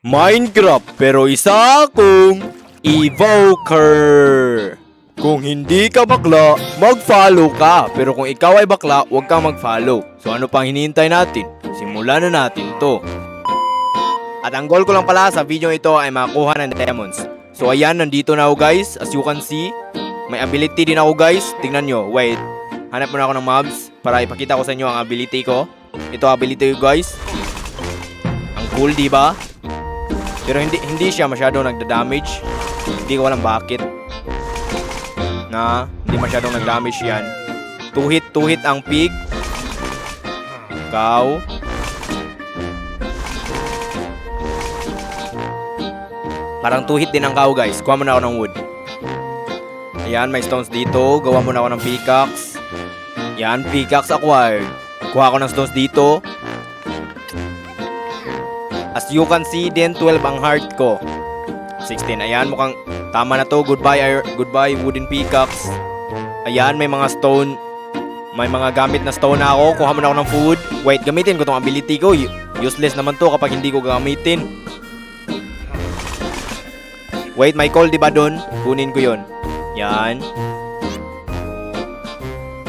Minecraft pero isa akong evoker. Kung hindi ka bakla, mag-follow ka. Pero kung ikaw ay bakla, huwag kang mag-follow. So ano pang hinihintay natin? Simulan na natin to. At ang goal ko lang pala sa video ito ay makakuha ng diamonds. So ayan, nandito na ako guys. As you can see, may ability din ako guys. Tingnan nyo, wait. Hanap muna ako ng mobs para ipakita ko sa inyo ang ability ko. Ito ability ko guys. Ang cool, diba? Pero hindi siya masyado nagda-damage. Hindi ko alam bakit. Hindi masyadong nag-damage yan. Two hit ang pig. Cow. Parang two hit din ang cow guys. Kuha muna ako ng wood. Ayan, may stones dito. Gawa muna ako ng pickaxe. Yan, pickaxe acquired. Kuha ako ng stones dito. As you can see din, 12 ang heart ko. 16. Ayan, mukhang tama na to. Goodbye wooden pickaxe. Ayan, may mga stone. May mga gamit na stone na ako. Kuha muna ako ng food. Wait, gamitin ko tong ability ko. Useless naman to kapag hindi ko gamitin. Wait, may coal diba dun? Kunin ko yun. Yan.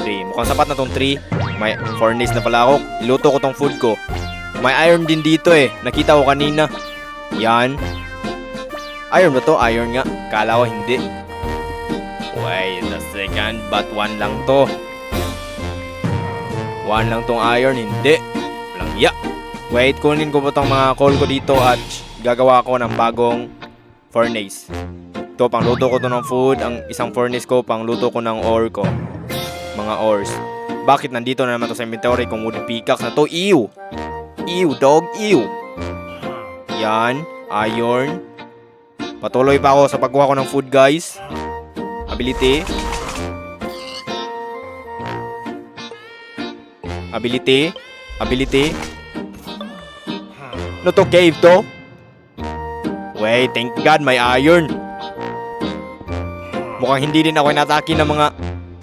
3. Mukhang sapat na tong 3. May furnace na pala ako. Iluto ko tong food ko. May iron din dito eh. Nakita ko kanina. Yan. Iron ba to? Iron nga. Kala ko hindi. Wait a second. But 1 lang to. 1 lang tong iron. Hindi. Walang ya. Wait, kunin ko po tong mga coal ko dito at gagawa ko ng bagong furnace. Ito, pangluto ko to ng food. Ang isang furnace ko, pangluto ko ng ore ko. Mga ores. Bakit nandito na naman to sa inventory kung wooden pickaxe na to? Ew! Ew, dog! Ew! Yan. Iron. Patuloy pa ako sa pagkuha ko ng food, guys. Ability. Ability. Ability. No to cave to? Wait, thank God may iron. Mukhang hindi din ako inatake ng mga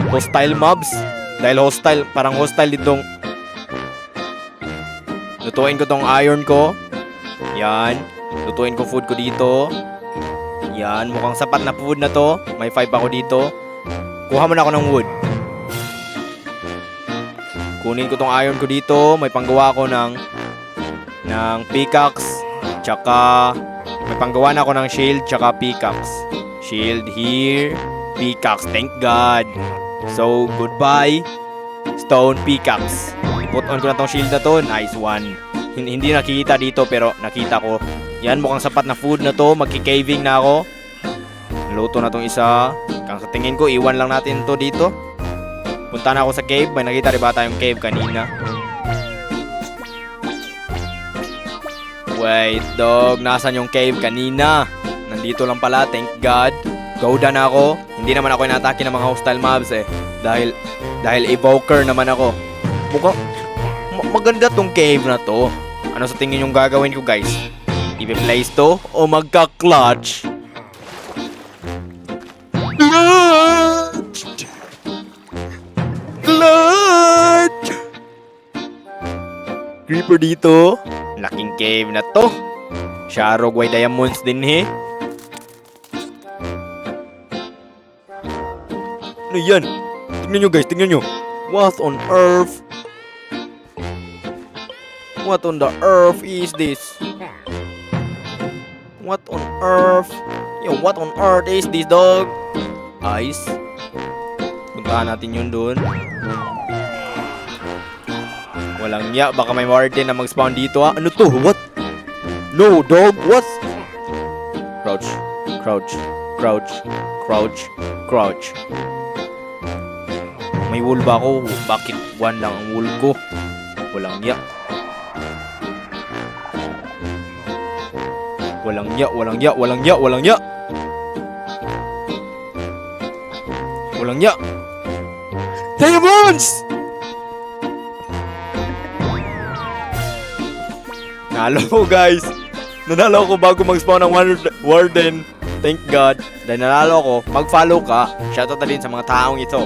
hostile mobs. Dahil hostile, parang hostile ditong. Lutuin ko tong iron ko. Yan. Lutuin ko food ko dito. Yan, mukhang sapat na food na to. May 5 ako dito. Kuha muna ako ng wood. Kunin ko tong iron ko dito. May panggawa ko ng pickaxe. Tsaka may panggawa na ako ng shield tsaka pickaxe. Shield here. Pickaxe, thank God. So, goodbye stone pickaxe. Put on ko na tong shield na to. Nice one. Hindi nakikita dito pero nakita ko. Yan, mukhang sapat na food na to. Magki-caving na ako. Luto na tong isa. Kang sa tingin ko, iwan lang natin to dito. Punta na ako sa cave. May nakita rin ba tayong cave kanina? Wait, dog. Nasaan yung cave kanina? Nandito lang pala. Thank God. Gauda na ako. Hindi naman ako inatake ng mga hostile mobs eh. Dahil evoker naman ako. Mukhang maganda tong cave na to. Ano sa tingin yung gagawin ko guys? I-place to o magka-clutch? Clutch! Creeper dito. Laking cave na to. Sharog way diamonds din eh. Ano yan? Tingnan nyo guys, tingnan nyo. What on earth? What on the earth is this? What on earth? Yo, what on earth is this, dog? Ice. Puntahan natin yun dun. Walang ya, baka may warden na mag-spawn dito ha. Ano to? What? No, dog, what? Crouch, crouch, crouch, crouch, crouch. May wool ba ako? Bakit 1 lang ang wool ko? Walang ya. Walang ya, walang ya, walang ya, walang ya. Walang ya. Diamonds! Nalo ko guys. Nanalo ako bago mag-spawn ng warden. Thank God. Dahil nanalo ako, mag-follow ka. Shoutout na din sa mga taong ito.